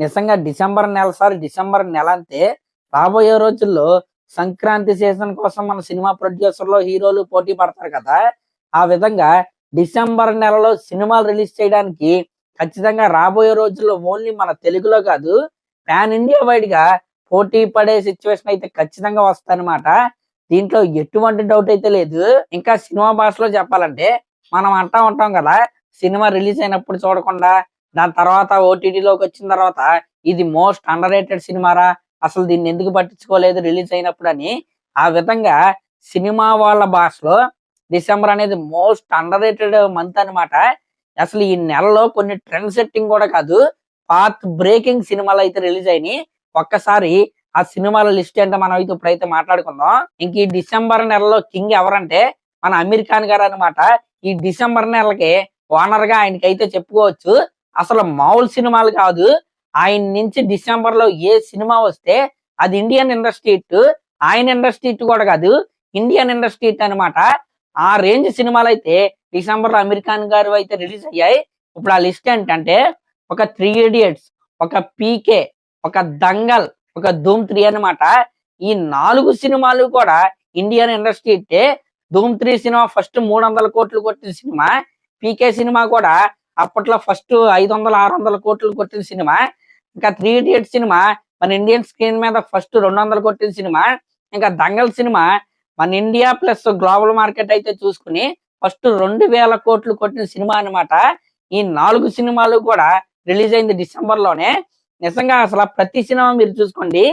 నిజంగా డిసెంబర్ నెల sir December నెల అంతే రాబోయే రోజుల్లో సంక్రాంతి సీజన్ కోసం మన సినిమా ప్రొడ్యూసర్లు హీరోలు పోటీ పడతారు కదా. ఆ విధంగా డిసెంబర్ నెలలో సినిమాలు రిలీజ్ చేయడానికి ఖచ్చితంగా రాబోయే రోజుల్లో ఓన్లీ మన తెలుగులో కాదు పాన్ ఇండియా వైడ్ గా పోటీ పడే సిచ్యువేషన్ అయితే ఖచ్చితంగా వస్తాయన్నమాట. దీంట్లో ఎటువంటి డౌట్ అయితే లేదు. ఇంకా సినిమా భాషలో చెప్పాలంటే మనం అంటా ఉంటాం కదా, సినిమా రిలీజ్ అయినప్పుడు చూడకుండా దాని తర్వాత ఓటీటీలోకి వచ్చిన తర్వాత ఇది మోస్ట్ అండర్ రేటెడ్ సినిమారా, అసలు దీన్ని ఎందుకు పట్టించుకోలేదు రిలీజ్ అయినప్పుడు అని. ఆ విధంగా సినిమా వాళ్ళ భాషలో డిసెంబర్ అనేది మోస్ట్ అండర్ రేటెడ్ మంత్ అనమాట. అసలు ఈ నెలలో కొన్ని ట్రెండ్ సెట్టింగ్ కూడా కాదు, పాత్ బ్రేకింగ్ సినిమాలు అయితే రిలీజ్ అయినాయి. ఒక్కసారి ఆ సినిమాల లిస్ట్ అంటే మనం అయితే ఇప్పుడైతే మాట్లాడుకుందాం. ఇంక ఈ డిసెంబర్ నెలలో కింగ్ ఎవరంటే మన అమీర్ ఖాన్ గారు అనమాట. ఈ డిసెంబర్ నెలకి ఓనర్ గా ఆయనకైతే చెప్పుకోవచ్చు. అసలు మామూలు సినిమాలు కాదు, ఆయన నుంచి డిసెంబర్ లో ఏ సినిమా వస్తే అది ఇండియన్ ఇండస్ట్రీ హిట్, ఆయన ఇండస్ట్రీ హిట్ కూడా కాదు ఇండియన్ ఇండస్ట్రీ హిట్ అనమాట. ఆ రేంజ్ సినిమాలు అయితే డిసెంబర్ లో అమీర్ ఖాన్ గారు అయితే రిలీజ్ అయ్యాయి. ఇప్పుడు ఆ లిస్ట్ ఏంటంటే ఒక 3 ఇడియట్స్, ఒక పీకే, ఒక దంగల్, ఒక ధూమ్ 3 అనమాట. ఈ 4 సినిమాలు కూడా ఇండియన్ ఇండస్ట్రీ హిట్టే. ధూమ్ 3 సినిమా ఫస్ట్ 300 కోట్లు కొట్టిన సినిమా, పీకే సినిమా కూడా అప్పట్లో ఫస్ట్ 500-600 కోట్లు కొట్టిన సినిమా. ఇంకా 3 ఇడియట్స్ సినిమా మన ఇండియన్ స్క్రీన్ మీద ఫస్ట్ 200 కొట్టిన సినిమా. ఇంకా దంగల్ సినిమా మన ఇండియా ప్లస్ గ్లోబల్ మార్కెట్ అయితే చూసుకుని ఫస్ట్ 2000 కోట్లు కొట్టిన సినిమా అనమాట. ఈ 4 సినిమాలు కూడా రిలీజ్ అయింది డిసెంబర్ లోనే. నిజంగా అసలు ప్రతి సినిమా మీరు చూసుకోండి,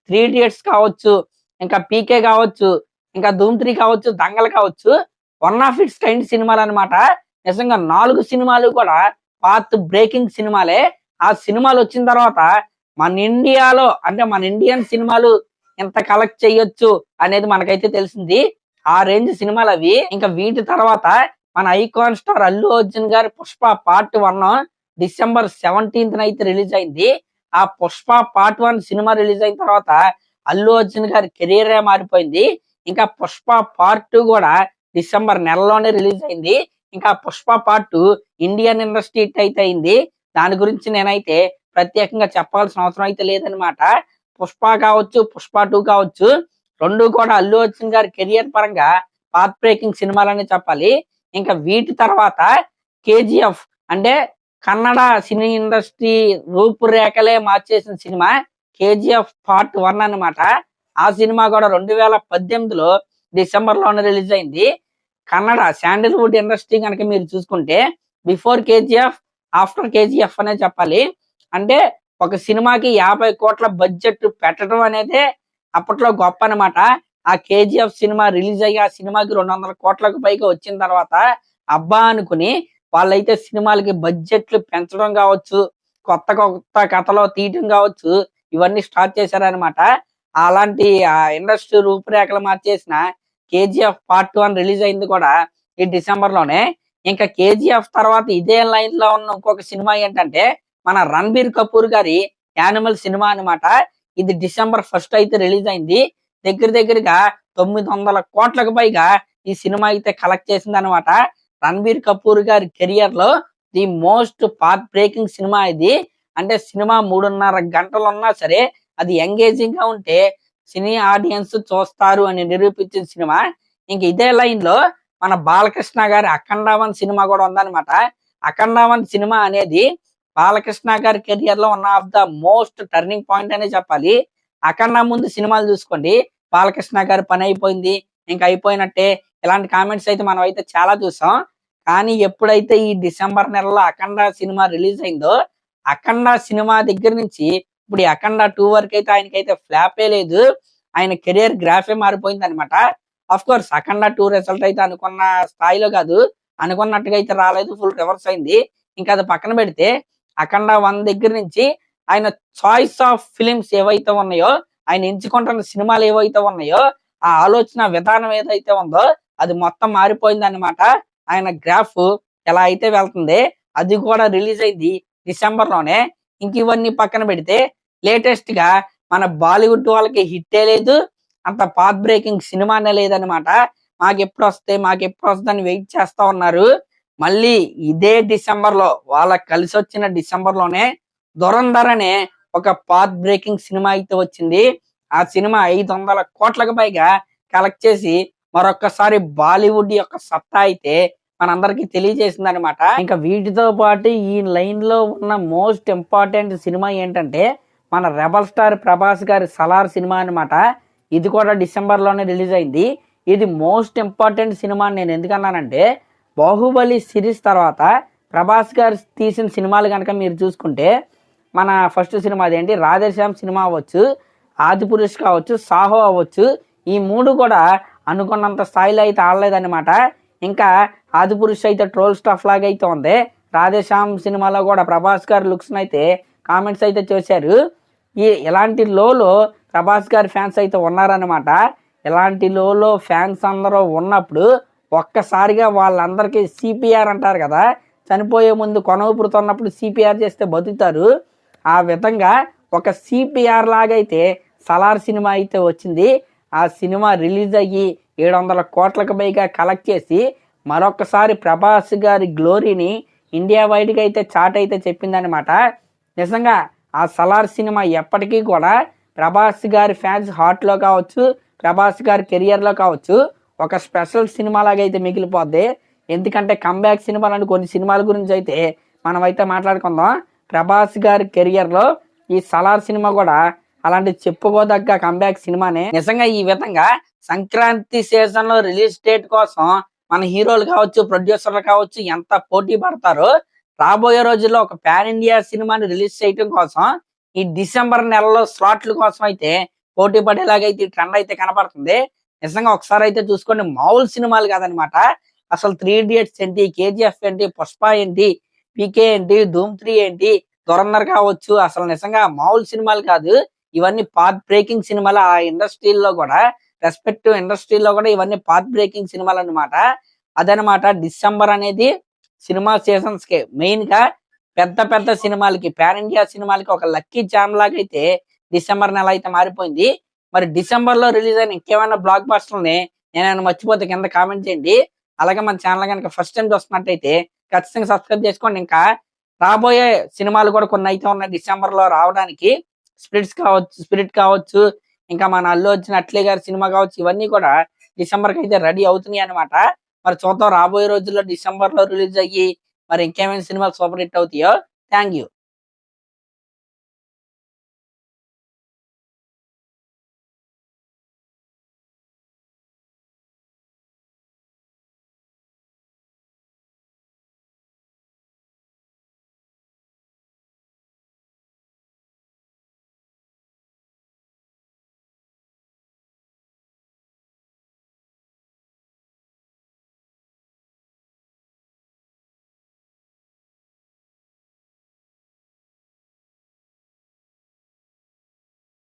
3 ఇడియట్స్ కావచ్చు, ఇంకా పీకే కావచ్చు, ఇంకా ధూమ్ 3 కావచ్చు, దంగల్ కావచ్చు, వన్ ఆఫ్ ఇట్స్ కైండ్ సినిమాలు అనమాట. నిజంగా 4 సినిమాలు కూడా పాత్ బ్రేకింగ్ సినిమాలే. ఆ సినిమాలు వచ్చిన తర్వాత మన ఇండియాలో అంటే మన ఇండియన్ సినిమాలు ఎంత కలెక్ట్ చేయొచ్చు అనేది మనకైతే తెలిసింది. ఆ రేంజ్ సినిమాలు అవి. ఇంకా వీటి తర్వాత మన ఐకాన్ స్టార్ అల్లు అర్జున్ గారి పుష్ప పార్ట్ 1 డిసెంబర్ 17th అయితే రిలీజ్ అయింది. ఆ పుష్ప పార్ట్ 1 సినిమా రిలీజ్ అయిన తర్వాత అల్లు అర్జున్ గారి కెరీర్ మారిపోయింది. ఇంకా పుష్ప పార్ట్ 2 కూడా డిసెంబర్ నెలలోనే రిలీజ్ అయింది. ఇంకా Pushpa part 2 Indian industry hit అయితే అయింది. దాని గురించి నేనైతే ప్రత్యేకంగా చెప్పాల్సిన అవసరం అయితే లేదనమాట. పుష్ప కావచ్చు, పుష్ప 2 కావచ్చు, రెండు కూడా అల్లు అర్జున్ గారి కెరియర్ పరంగా పాత్ బ్రేకింగ్ సినిమాలనే చెప్పాలి. ఇంకా వీటి తర్వాత కేజీఎఫ్ అంటే కన్నడ సినీ ఇండస్ట్రీ రూపురేఖలే మార్చేసిన సినిమా కేజీఎఫ్ పార్ట్ 1 అనమాట. ఆ సినిమా కూడా 2018లో డిసెంబర్ లోనే రిలీజ్ అయింది. కన్నడ శాండిల్వుడ్ ఇండస్ట్రీ కనుక మీరు చూసుకుంటే బిఫోర్ కేజీఎఫ్ ఆఫ్టర్ కేజీఎఫ్ అనే చెప్పాలి. అంటే ఒక సినిమాకి 50 కోట్ల బడ్జెట్ పెట్టడం అనేది అప్పట్లో గొప్ప అనమాట. ఆ కేజీఎఫ్ సినిమా రిలీజ్ అయ్యి ఆ సినిమాకి 200 కోట్లకు పైగా వచ్చిన తర్వాత అబ్బా అనుకుని వాళ్ళైతే సినిమాలకి బడ్జెట్లు పెంచడం కావచ్చు, కొత్త కొత్త కథలో తీయటం కావచ్చు, ఇవన్నీ స్టార్ట్ చేశారనమాట. అలాంటి ఆ ఇండస్ట్రీ రూపురేఖలు మార్చేసిన కేజీఎఫ్ పార్ట్ 1 రిలీజ్ అయింది కూడా ఈ డిసెంబర్ లోనే. ఇంకా కేజీఎఫ్ తర్వాత ఇదే లైన్ లో ఉన్న ఇంకొక సినిమా ఏంటంటే మన రణబీర్ కపూర్ గారి యానిమల్ సినిమా అనమాట. ఇది డిసెంబర్ 1 అయితే రిలీజ్ అయింది. దగ్గరగా 900 కోట్లకు పైగా ఈ సినిమా అయితే కలెక్ట్ చేసింది అనమాట. రణబీర్ కపూర్ గారి కెరియర్ లో the most path breaking cinema ఇది. అంటే సినిమా 3.5 గంటలు ఉన్నా సరే అది ఎంగేజింగ్ గా ఉంటే సినీ ఆడియన్స్ చూస్తారు అని నిరూపించిన సినిమా. ఇంక ఇదే లైన్ లో మన బాలకృష్ణ గారి అఖండ 1 సినిమా కూడా ఉందన్నమాట. అఖండ 1 సినిమా అనేది బాలకృష్ణ గారి కెరియర్ లో one of the most turning point అనే చెప్పాలి. అఖండ ముందు సినిమాలు చూసుకోండి, బాలకృష్ణ గారి పని అయిపోయింది, ఇంకా అయిపోయినట్టే, ఇలాంటి కామెంట్స్ అయితే మనం అయితే చాలా చూసాం. కానీ ఎప్పుడైతే ఈ డిసెంబర్ నెలలో అఖండ సినిమా రిలీజ్ అయిందో అఖండ సినిమా దగ్గర నుంచి ఇప్పుడు ఈ అఖండ 2 వరకు అయితే ఆయనకైతే ఫ్లాపే లేదు. ఆయన కెరియర్ గ్రాఫే మారిపోయింది అనమాట. అఫ్ కోర్స్ అఖండ 2 రిజల్ట్ అయితే అనుకున్న స్థాయిలో కాదు, అనుకున్నట్టుగా అయితే రాలేదు, ఫుల్ రివర్స్ అయింది. ఇంకా అది పక్కన పెడితే అఖండ 1 దగ్గర నుంచి ఆయన చాయిస్ ఆఫ్ ఫిలిమ్స్ ఏవైతే ఉన్నాయో, ఆయన ఎంచుకుంటున్న సినిమాలు ఏవైతే ఉన్నాయో, ఆ ఆలోచన విధానం ఏదైతే ఉందో అది మొత్తం మారిపోయింది అనమాట. ఆయన గ్రాఫ్ ఎలా అయితే వెళ్తుంది అది కూడా రిలీజ్ అయింది డిసెంబర్ లోనే. ఇంక ఇవన్నీ పక్కన పెడితే లేటెస్ట్ గా మన బాలీవుడ్ వాళ్ళకి హిట్టే లేదు, అంత పాత్ బ్రేకింగ్ సినిమానే లేదనమాట. మాకెప్పుడు వస్తుందని వెయిట్ చేస్తా ఉన్నారు. మళ్ళీ ఇదే డిసెంబర్ లో వాళ్ళకి కలిసి వచ్చిన డిసెంబర్ లోనే ధురంధర్ అనే ఒక పాత్ బ్రేకింగ్ సినిమా అయితే వచ్చింది. ఆ సినిమా 500 కోట్లకు పైగా కలెక్ట్ చేసి మరొక్కసారి బాలీవుడ్ యొక్క సత్తా అయితే మనందరికీ తెలియజేసింది అనమాట. ఇంకా వీటితో పాటు ఈ లైన్ లో ఉన్న మోస్ట్ ఇంపార్టెంట్ సినిమా ఏంటంటే మన రెబల్ స్టార్ ప్రభాస్ గారి సలార్ సినిమా అనమాట. ఇది కూడా డిసెంబర్ లోనే రిలీజ్ అయింది. ఇది మోస్ట్ ఇంపార్టెంట్ సినిమా అని నేను ఎందుకన్నానంటే బాహుబలి సిరీస్ తర్వాత ప్రభాస్ గారు తీసిన సినిమాలు కనుక మీరు చూసుకుంటే మన ఫస్ట్ సినిమా అదేంటి రాధేశ్యామ్ సినిమా అవ్వచ్చు, ఆదిపురుష్ కావచ్చు, సాహో అవ్వచ్చు, ఈ మూడు కూడా అనుకున్నంత స్థాయిలో అయితే ఆడలేదన్నమాట. ఇంకా ఆదిపురుష్ అయితే ట్రోల్ స్టాఫ్ లాగా అయితే ఉంది. రాధేశ్యామ్ సినిమాలో కూడా ప్రభాస్ గారి లుక్స్ అయితే కామెంట్స్ అయితే చేశారు. ఇలాంటి లోలో ప్రభాస్ గారి ఫ్యాన్స్ అయితే ఉన్నారనమాట. ఇలాంటి లోలో ఫ్యాన్స్ అందరూ ఉన్నప్పుడు ఒక్కసారిగా వాళ్ళందరికీ సిపిఆర్ అంటారు కదా, చనిపోయే ముందు కొన ఊపురుతున్నప్పుడు సిపిఆర్ చేస్తే బతుకుతారు. ఆ విధంగా ఒక సిపిఆర్ లాగా అయితే సలార్ సినిమా అయితే వచ్చింది. ఆ సినిమా రిలీజ్ అయ్యి 700 కోట్లకు పైగా కలెక్ట్ చేసి మరొకసారి ప్రభాస్ గారి గ్లోరీని ఇండియా వైడ్గా అయితే చాట్ అయితే చెప్పిందనమాట. నిజంగా ఆ సలార్ సినిమా ఎప్పటికీ కూడా ప్రభాస్ గారి ఫ్యాన్స్ హార్ట్లో కావచ్చు, ప్రభాస్ గారి కెరియర్లో కావచ్చు ఒక స్పెషల్ సినిమా లాగా అయితే మిగిలిపోద్ది. ఎందుకంటే కంబ్యాక్ సినిమాలని కొన్ని సినిమాల గురించి అయితే మనం అయితే మాట్లాడుకుందాం. ప్రభాస్ గారి కెరియర్లో ఈ సలార్ సినిమా కూడా అలాంటి చెప్పుకోదగ్గ కంబ్యాక్ సినిమానే. నిజంగా ఈ విధంగా సంక్రాంతి సీజన్ లో రిలీజ్ డేట్ కోసం మన హీరోలు కావచ్చు, ప్రొడ్యూసర్లు కావచ్చు ఎంత పోటీ పడతారో రాబోయే రోజుల్లో ఒక పాన్ ఇండియా సినిమాని రిలీజ్ చేయడం కోసం ఈ డిసెంబర్ నెలలో స్లాట్ల కోసం అయితే పోటీ పడేలాగైతే ఈ ట్రెండ్ అయితే కనపడుతుంది. నిజంగా ఒకసారి అయితే చూసుకోండి, మామూలు సినిమాలు కాదనమాట. అసలు 3 ఇడియట్స్ ఏంటి, కేజీఎఫ్ ఏంటి, పుష్ప ఏంటి, పీకే ఏంటి, ధూమ్ 3 ఏంటి, దురంధర్ కావచ్చు, అసలు నిజంగా మామూలు సినిమాలు కాదు. ఇవన్నీ పాత్ బ్రేకింగ్ సినిమాలు. ఆ ఇండస్ట్రీలో కూడా రెస్పెక్టివ్ ఇండస్ట్రీలో కూడా ఇవన్నీ పాత్ బ్రేకింగ్ సినిమాలు అనమాట. అదనమాట డిసెంబర్ అనేది సినిమా సీజన్స్ కి మెయిన్ గా పెద్ద పెద్ద సినిమాలకి, పాన్ ఇండియా సినిమాలకి ఒక లక్కీ జామ్ లాగా అయితే డిసెంబర్ నెల అయితే మారిపోయింది. మరి డిసెంబర్ లో రిలీజ్ అయిన ఇంకేమైనా బ్లాక్ బస్టర్ని నేను మర్చిపోతే కింద కామెంట్ చేయండి. అలాగే మన ఛానల్ కనుక ఫస్ట్ టైం చూస్తున్నట్టయితే ఖచ్చితంగా సబ్స్క్రైబ్ చేసుకోండి. ఇంకా రాబోయే సినిమాలు కూడా కొన్ని అయితే ఉన్నాయి డిసెంబర్ లో రావడానికి. స్పిరిట్ కావచ్చు, ఇంకా మన అల్లు అర్జున్ అట్లే గారి సినిమా కావచ్చు, ఇవన్నీ కూడా డిసెంబర్ కి అయితే రెడీ అవుతున్నాయి అనమాట. మరి చూద్దాం రాబోయే రోజుల్లో డిసెంబర్ లో రిలీజ్ అయ్యి మరి ఇంకేమైనా సినిమాలు సూపర్ హిట్ అవుతాయో. Thank you.